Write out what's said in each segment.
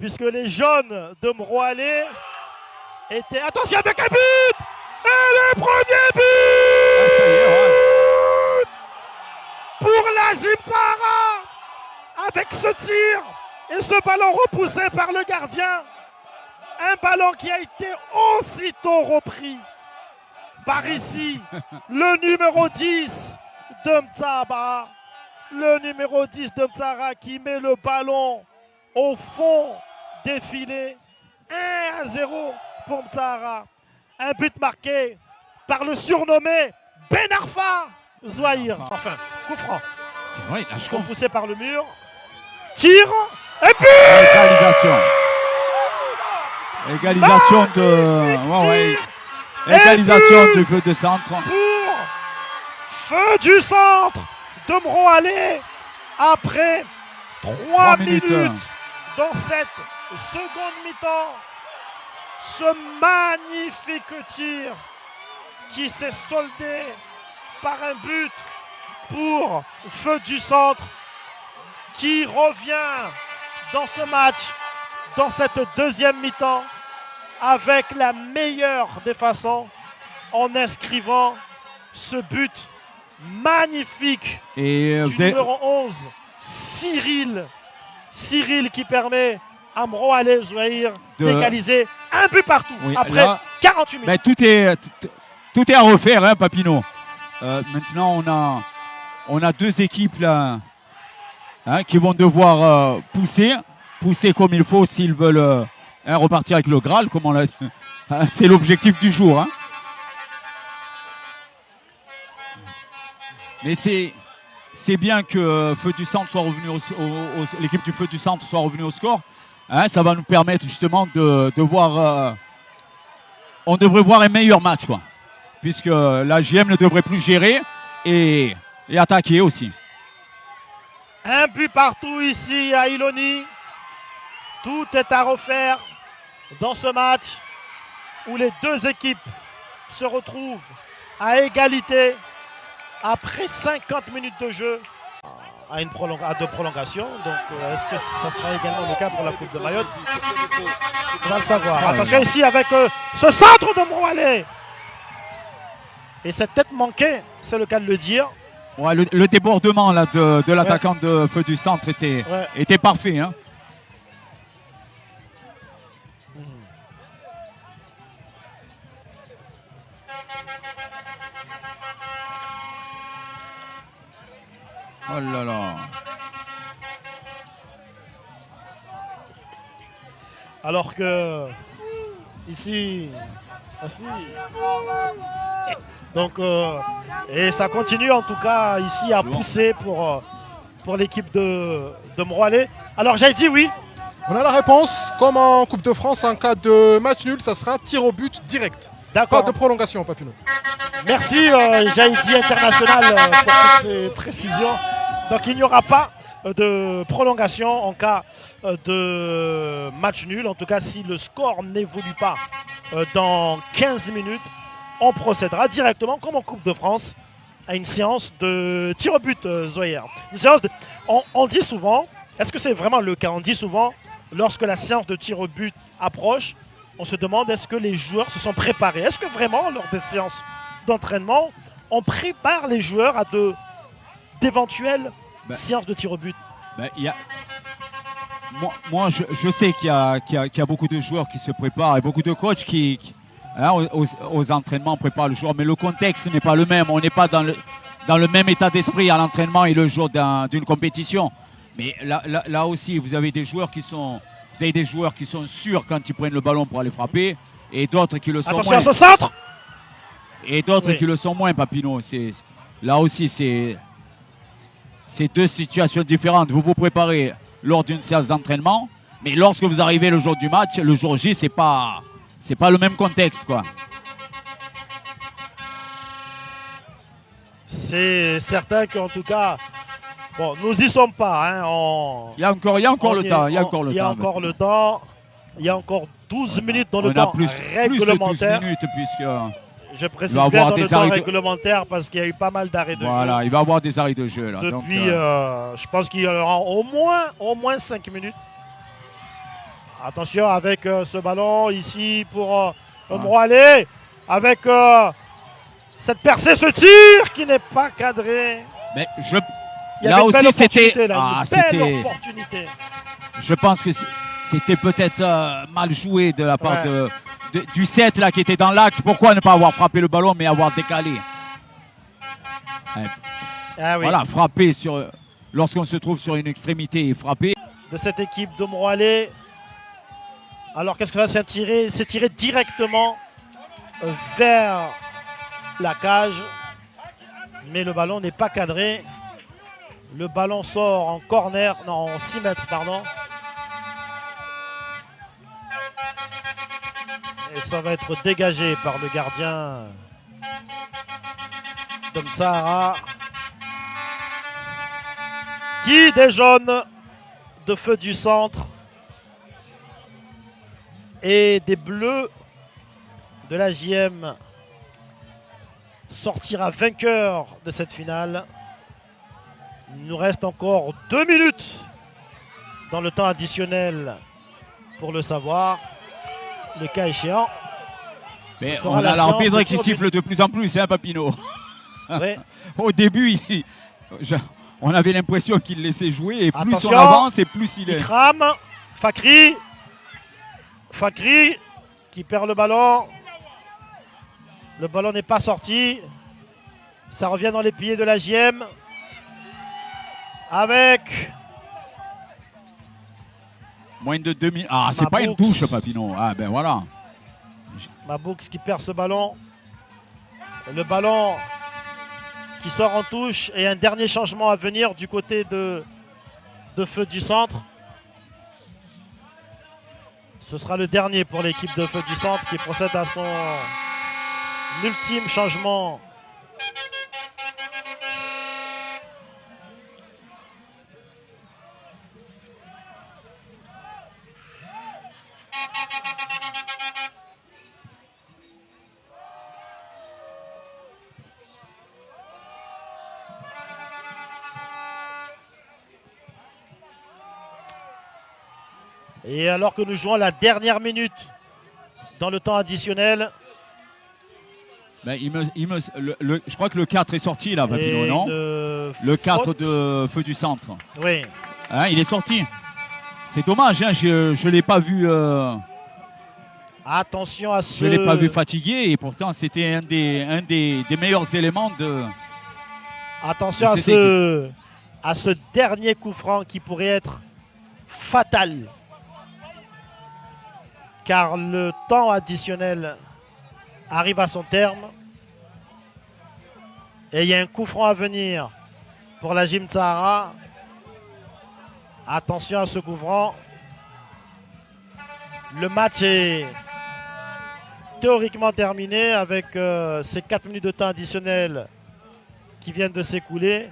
puisque les jaunes de Mroalé étaient... Attention avec un but. Et le premier but, Ah, ça y est, ouais. pour la Gym Sahara, avec ce tir et ce ballon repoussé par le gardien. Un ballon qui a été aussitôt repris par ici le numéro 10 de Mtsaba. Le numéro 10 de Mtsara qui met le ballon au fond des filets. 1-0 pour Mtsara. Un but marqué par le surnommé Ben Arfa Zouahir. Enfin, coup franc. C'est vrai, là, je comprends. Poussé par le mur. Tire. Et puis Égalisation. Égalisation de. Ouais, ouais. Égalisation du feu de centre. pour feu du centre de Mroalé après 3 minutes dans cette seconde mi-temps. Ce magnifique tir qui s'est soldé par un but pour feu du centre qui revient dans ce match, dans cette deuxième mi-temps, avec la meilleure des façons, en inscrivant ce but magnifique Et du numéro 11, Cyril. Cyril qui permet à Mroalé Zouahir d'égaliser un but partout après là, 48 minutes. ben, tout est à refaire, hein, Papineau. Maintenant, on a deux équipes là, hein, qui vont devoir pousser comme il faut s'ils veulent repartir avec le Graal. C'est l'objectif du jour. Hein. Mais c'est bien que Feu du Centre soit revenu l'équipe du Feu du Centre soit revenue au score. Hein, ça va nous permettre justement de voir. On devrait voir un meilleur match, quoi. Puisque la JM ne devrait plus gérer et attaquer aussi. Un but partout ici à Iloni. Tout est à refaire dans ce match où les deux équipes se retrouvent à égalité après 50 minutes de jeu à deux prolongations. Donc est-ce que ça sera également le cas pour la Coupe de Mayotte? On va le savoir. Attention ici avec ce centre de Mroalé. Et cette tête manquée, c'est le cas de le dire. Ouais, le débordement là, de l'attaquant de Feu du Centre était parfait. Hein. Oh là là. Alors que ici, donc et ça continue en tout cas ici à pousser pour l'équipe de Mroalé. Alors j'ai dit oui. On a la réponse. Comme en Coupe de France, en cas de match nul, ça sera tir au but direct. D'accord. Pas de prolongation, Papineau. Merci Jaïdi International pour toutes ces précisions. Donc il n'y aura pas de prolongation en cas de match nul. En tout cas, si le score n'évolue pas dans 15 minutes, on procédera directement, comme en Coupe de France, à une séance de tir au but, Zouahir. Une séance de... on dit souvent, est-ce que c'est vraiment le cas? On dit souvent, lorsque la séance de tir au but approche, on se demande est-ce que les joueurs se sont préparés? Est-ce que vraiment, lors des séances d'entraînement, on prépare les joueurs à d'éventuelles séances de tir au but? Moi, je sais qu'il y a beaucoup de joueurs qui se préparent et beaucoup de coachs qui aux entraînements préparent le joueur, mais le contexte n'est pas le même. On n'est pas dans le même état d'esprit à l'entraînement et le jour d'une compétition. Mais là aussi, vous avez des joueurs qui sont sûrs quand ils prennent le ballon pour aller frapper et d'autres qui le sont moins. Attention à ce centre! Et d'autres qui le sont moins, Papineau. Là aussi, c'est deux situations différentes. Vous vous préparez lors d'une séance d'entraînement, mais lorsque vous arrivez le jour du match, le jour J, c'est pas le même contexte, quoi. C'est certain qu'en tout cas, bon, nous y sommes pas. Hein, il y a encore le temps. Il y a encore 12 minutes dans le temps Plus réglementaire. de 12 minutes puisque... Je précise bien dans le temps réglementaire parce qu'il y a eu pas mal d'arrêts de jeu. Voilà, il va y avoir des arrêts de jeu. Là, depuis, je pense qu'il y aura au moins 5 minutes Attention avec ce ballon ici pour Mroalé. Avec cette percée, ce tir qui n'est pas cadré. Mais Il y là avait une belle aussi, c'était. opportunité, là, Ah, une belle c'était. opportunité. Je pense que c'était peut-être mal joué de la part du 7 là, qui était dans l'axe. Pourquoi ne pas avoir frappé le ballon, mais avoir décalé? Ah oui. Voilà, frapper lorsqu'on se trouve sur une extrémité et frapper. De cette équipe de Mroalé. Alors qu'est-ce que ça s'est tiré? C'est tiré directement vers la cage. Mais le ballon n'est pas cadré. Le ballon sort en corner, non, en 6 mètres, pardon. Et ça va être dégagé par le gardien Domtsara, qui déjaune de feu du centre et des bleus de la JM sortira vainqueur de cette finale. Il nous reste encore 2 minutes dans le temps additionnel pour le savoir. Le cas échéant. Mais on a l'arbitre qui siffle de plus en plus, hein, Papineau. Oui. Au début, on avait l'impression qu'il laissait jouer et plus Attention, on avance et plus il est. Ikram, Fakri qui perd le ballon. Le ballon n'est pas sorti. Ça revient dans les pieds de la JM. Avec Moins de 2 minutes. Ah, c'est pas une touche, Papineau. Ah, ben voilà. Maboux qui perd ce ballon. Le ballon qui sort en touche et un dernier changement à venir du côté de Feu du Centre. Ce sera le dernier pour l'équipe de Feu du Centre qui procède à son ultime changement. Et alors que nous jouons la dernière minute dans le temps additionnel. Ben, je crois que le 4 est sorti là, Papineau, non? Le 4 de Feu du Centre. Oui. Hein, il est sorti. C'est dommage, hein, je ne l'ai pas vu. Attention à ce. Je ne l'ai pas vu fatigué et pourtant c'était un des meilleurs éléments de. Attention à ce dernier coup franc qui pourrait être fatal. Car le temps additionnel arrive à son terme. Et il y a un coup franc à venir pour la JM Tsahara. Attention à ce coup franc. Le match est théoriquement terminé avec ces 4 minutes de temps additionnel qui viennent de s'écouler.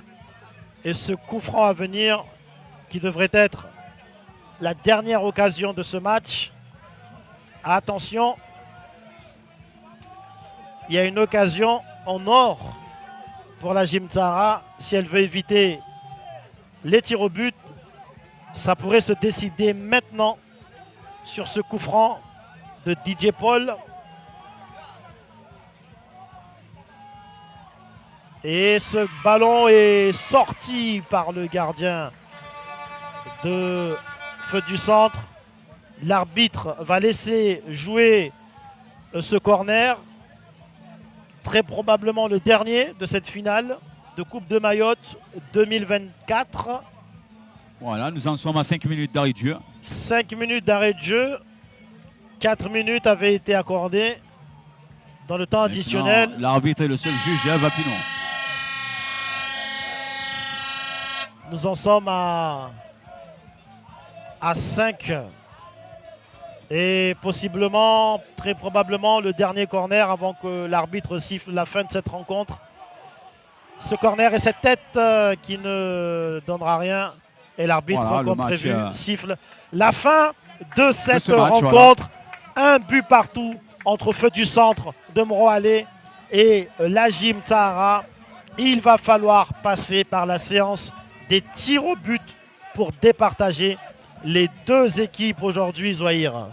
Et ce coup franc à venir qui devrait être la dernière occasion de ce match. Attention, il y a une occasion en or pour la JM Tsahara. Si elle veut éviter les tirs au but, ça pourrait se décider maintenant sur ce coup franc de DJ Paul. Et ce ballon est sorti par le gardien de Feu du Centre. L'arbitre va laisser jouer ce corner. Très probablement le dernier de cette finale de Coupe de Mayotte 2024. Voilà, nous en sommes à 5 minutes d'arrêt de jeu. 5 minutes d'arrêt de jeu. 4 minutes avaient été accordées dans le temps additionnel. L'arbitre est le seul juge, hein, Papineau. Nous en sommes à 5. Et possiblement, très probablement, le dernier corner avant que l'arbitre siffle la fin de cette rencontre. Ce corner et cette tête qui ne donnera rien. Et l'arbitre, voilà, comme match, prévu, siffle la fin de cette match, rencontre. Voilà. Un but partout entre Feu du Centre de Mroalé et la JM Tsahara. Il va falloir passer par la séance des tirs au but pour départager les deux équipes aujourd'hui, Zouahir?